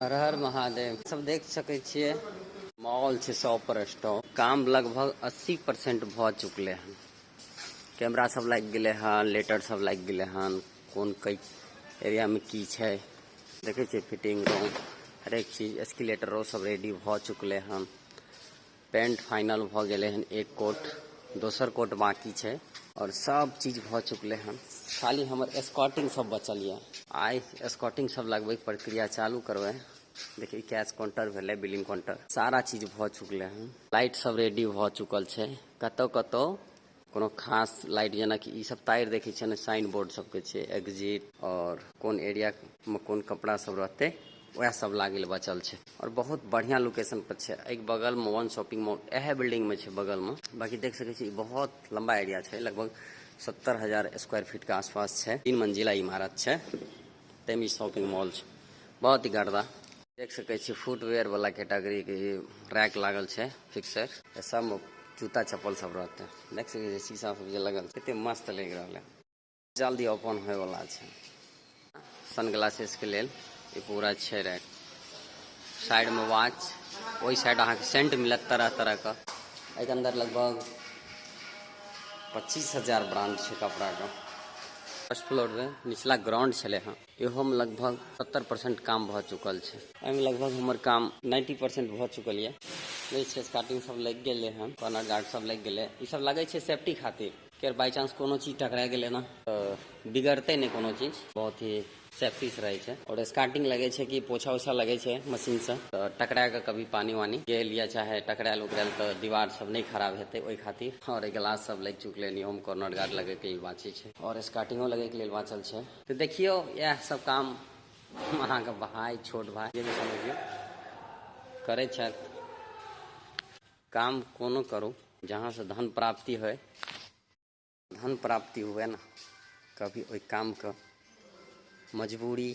हर हर महादेव। सब देख सकै छियै मॉल छै 100 पर स्टॉक। काम लगभग 80% भ चुकले हन। कैमरा सब लग गेले हन, लेटर सब लग गेले हन, कौन कई एरिया में की छै देखे छियै। फिटिंग रूम हरेक चीज, एस्केलेटरो सब रेडी भ चुकले हन। पेंट फाइनल भ गेले हन। एक कोट दोसर कोट बाकी छै और सब चीज भ चुकले हन। खाली हमर स्कॉटिंग सब बचल ये। आई स्कॉटिंग सब लगबै प्रक्रिया चालू करबै। देखिए कैश काउंटर भेलै, बिलिंग काउंटर, सारा चीज भ चुकले हन। लाइट सब रेडी भ चुकल छै। कतौ कतौ कोनो खास लाइट जेना कि ई सब तार देखे छै ने, साइन बोर्ड सब के छै, एग्जिट और कोन एरिया में कोन कपड़ा सब रहते वह सब लागल बचल छै। और बहुत बढ़िया लोकेशन पर छै। एक बगल में वन शॉपिंग मॉल एहे बिल्डिंग में छै बगल में। बाकी देख सके छी बहुत लंबा एरिया छै, लगभग 70,000 स्क्वायर फीट के आसपास छै। 3 मंजिला इमारत छै, तेमी शॉपिंग मॉल छै, बहुत ही गर्दा। देख सके छी फुटवेयर वाला कैटेगरी के रैक लागल छै, फिक्सर सब जूता चप्पल सब रहते। देख सके छी शीशा सब जे लगल कते मस्त लग रहल है। जल्दी ओपन होय वाला छै। सनग्लासेस के लेल ये पूरा छै रैक। साइड में वॉच, वही साइड अहाँ के सेंट मिलत तरह तरह का। एक अंदर लगभग 25,000 ब्रांड छै कपड़ा का। फर्स्ट फ्लोर में निचला ग्राउंड छे हाँ, इहो में लगभग 70% काम भ चुकल छै। एहिमे लगभग हमर काम 90% भ चुकल है। नहीं छै स्टार्टिंग सब लग गेले हन, कॉर्नर गार्ड सब लग गेले। ई सब लगे छै सेफ्टी खातिर, के बाई चांस कोनो चीज टकरा गेले ना तो बिगड़ते नहीं कोनो चीज, बहुत ही सेफ्टी से रहे छै। और स्टार्टिंग लगे छै कि पोछा उछा लगे छै मशीन से, तो टकरा के कभी पानी वानी गेल या चाहे टकराल उकराल तो दीवार सब नहीं खराब हेते ओई खातिर। और गिलास सब लग चुकले नियम, कॉर्नर गार्ड लगे के लिए बाँची छै और स्टार्टिंगो लगे के लिए बाँचल छै। तो देखियो यह सब काम अहाँ के भाई छोट भाई जे भी समझियो करे छै। काम कोनो करू जहाँ से धन प्राप्ति हो, धन प्राप्ति हुए ना, कभी ओई काम के मजबूरी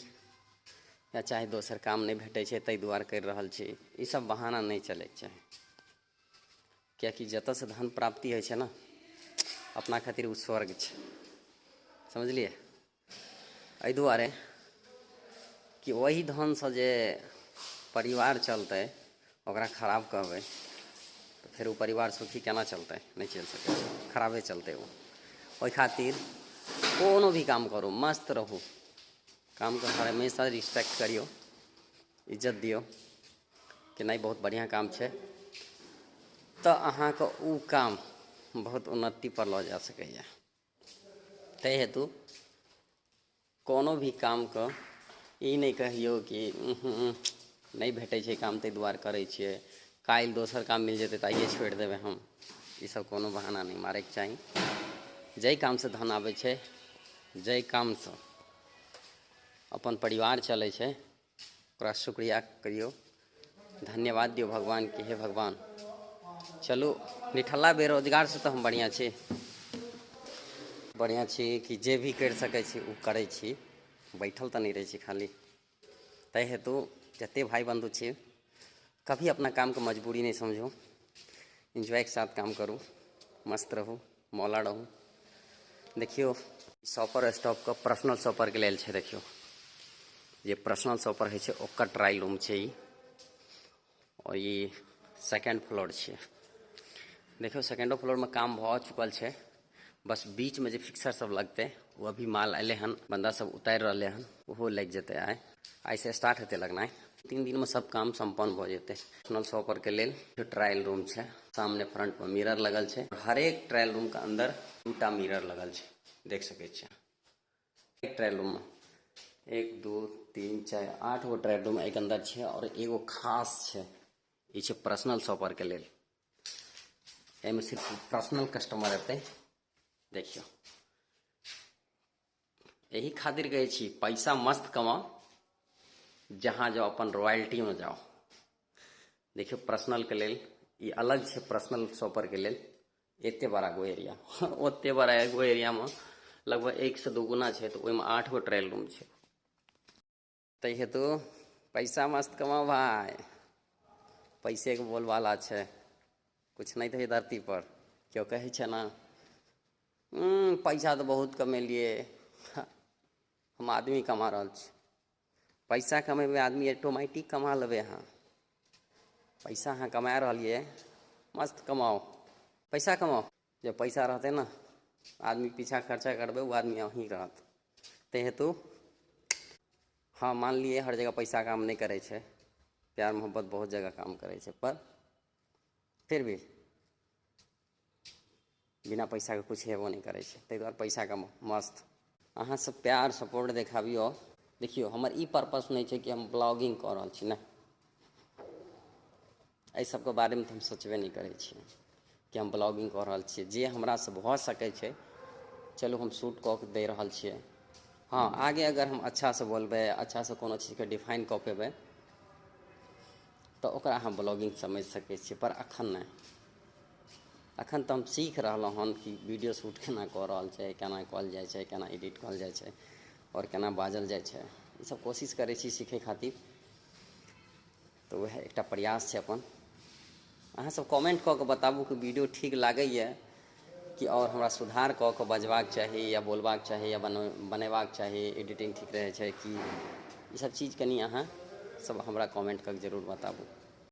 या चाहे दोसर काम नहीं भेटे छै तै दुआरे कर रहल छी, ई सब बहाना नहीं चले छै। कियाकि जतऽ से धन प्राप्ति होइ छै ना, अपना खातिर उ स्वर्ग छै, समझलिए। एहि दुआरे कि वही धन से जे परिवार चलते ओकरा खराब कहबै तो फिर वो परिवार सुखी केना चलते, नहीं चल सके, खराबे चलते वो। ओई खातिर कोनो भी काम करू मस्त रहू, काम के हमेशा रिस्पेक्ट करियो, इज्जत दियो कि नहीं बहुत बढ़िया काम छै, तो अहाँ के उ काम बहुत उन्नति पर ल जा सकैया। तै हेतु कोनो भी काम के ई नहीं कहियो कि नहीं भेटे छै काम तै दुआरे करे छियै, काल्हि दोसर काम मिल जेतै तऽ आइए छोड़ देबै हम। ई सब कोनो बहाना नहीं मारे के चाही। जै काम से धन आवे छै, जै काम से अपन परिवार चले छै, ओकरा शुक्रिया करियो, धन्यवाद दियो भगवान के, हे भगवान चलू निठल्ला बेरोजगार से तो हम बढ़िया छी, बढ़िया छी कि जे भी कर सके छी उ करे छी, बैठल तो नहीं रहे छी खाली। तै हेतु जते भाई बंधु छी कभी अपना काम को मजबूरी नहीं समझो, एंजॉय के साथ काम करूँ, मस्त रहूँ, मौला रहूँ। देखियो शॉपर स्टॉप का पर्सनल शॉपर के लेल छै। देखियो ये पर्सनल शॉपर है छै, ओकर ट्रायल रूम छै ई, और ये सेकेंड फ्लोर छै। देखियो सेकेंडो फ्लोर में काम भ चुकल छै, बस बीच में जो फिक्सर सब लगते वो अभी माल अले हन, बंदा सब उतार रहे हन, वो लग जेते। आई से स्टार्ट होते लगना है, 3 दिन में सब काम संपन्न हो जेते। पर्सनल शॉपर के लेल जो ट्रायल रूम छै, सामने फ्रंट में मिरर लगल छै, हर एक ट्रायल रूम के अंदर 2टा मिरर लगल छै, देख सके छी। एक ट्रायल रूम में 1 2 3 4 8 गो ट्रायल रूम एक अंदर छै, और एगो खास छै, ई छै पर्सनल शॉपर के लेल। एमे सिर्फ पर्सनल कस्टमर एते। देखियो यही खातिर कहे छी पैसा मस्त कमाओ, जहाँ जाओ अपन रॉयल्टी में जाओ। देखियो पर्सनल के लेल ई अलग छै, पर्सनल शॉपर के लेल एते बड़ा गो एरिया ओते बड़ा एगो एरिया में लगभग 1 से 2 गुना छै, तो ओहि में 8 गो ट्रायल रूम छै। तै हेतु पैसा मस्त कमाओ भाई, पैसे के बोलबाला छै, कुछ नहीं थे धरती पर। क्यों कहे छै ना पैसा तो बहुत कमेलिए, हम आदमी कमा रहा छी, पैसा कमेबै आदमी ऑटोमेटिक कमा लेबै। अहाँ पैसा अहाँ कमा रहलिए, मस्त कमाओ, पैसा कमाओ। जब पैसा रहतै ने, आदमी पीछा खर्चा करबै, वो आदमी वहीं रहत। ते हेतु हाँ, मान लिए हर जगह पैसा काम नहीं करे छे, प्यार मोहब्बत बहुत जगह काम करे छे, पर फिर भी बिना पैसा के कुछ हेबो नहीं करे छे। ताहि दुआरे पैसा कमाओ मस्त। अहाँ सब प्यार सपोर्ट देखाबियो। देखियो, हमर ई पर्पस नहीं है कि हम ब्लॉगिंग कर रहल छी, नहीं, एहि सबके बारेमे तो हम सोचबे नहीं करै छियै कि हम ब्लॉगिंग कर रहल छियै। जे हमरासँ भऽ सकै छै, चलू हम शूट कऽ के दे रहल छियै। हाँ, आगे अगर हम अच्छासँ बोलबै, अच्छासँ कोनो चीजके डिफाइन कऽ पेबै, तऽ ओकरा अहाँ ब्लॉगिंग समझि सकै छियै। पर अखन नहीं, अखन तऽ हम सीख रहलहुँ हन कि वीडियो शूट केना कऽ रहल छै, केना कयल जाइ छै, केना एडिट कयल जाइ छै, और केना बाजल जाइ छै। ई सब कोशिश करै छी सीखै खातिर। तऽ वएह एकटा प्रयास छै अपन। अहाँ सब कमेंट कऽ के बताबू कि वीडियो ठीक लागैए कि और हमरा सुधार कऽ के बजबाक चाही, या बोलबाक चाही, या बनेबाक चाही, एडिटिंग ठीक रहै छै कि। ई सब चीज कनि अहाँ सब हमरा कमेंट कऽ के जरूर बताबू।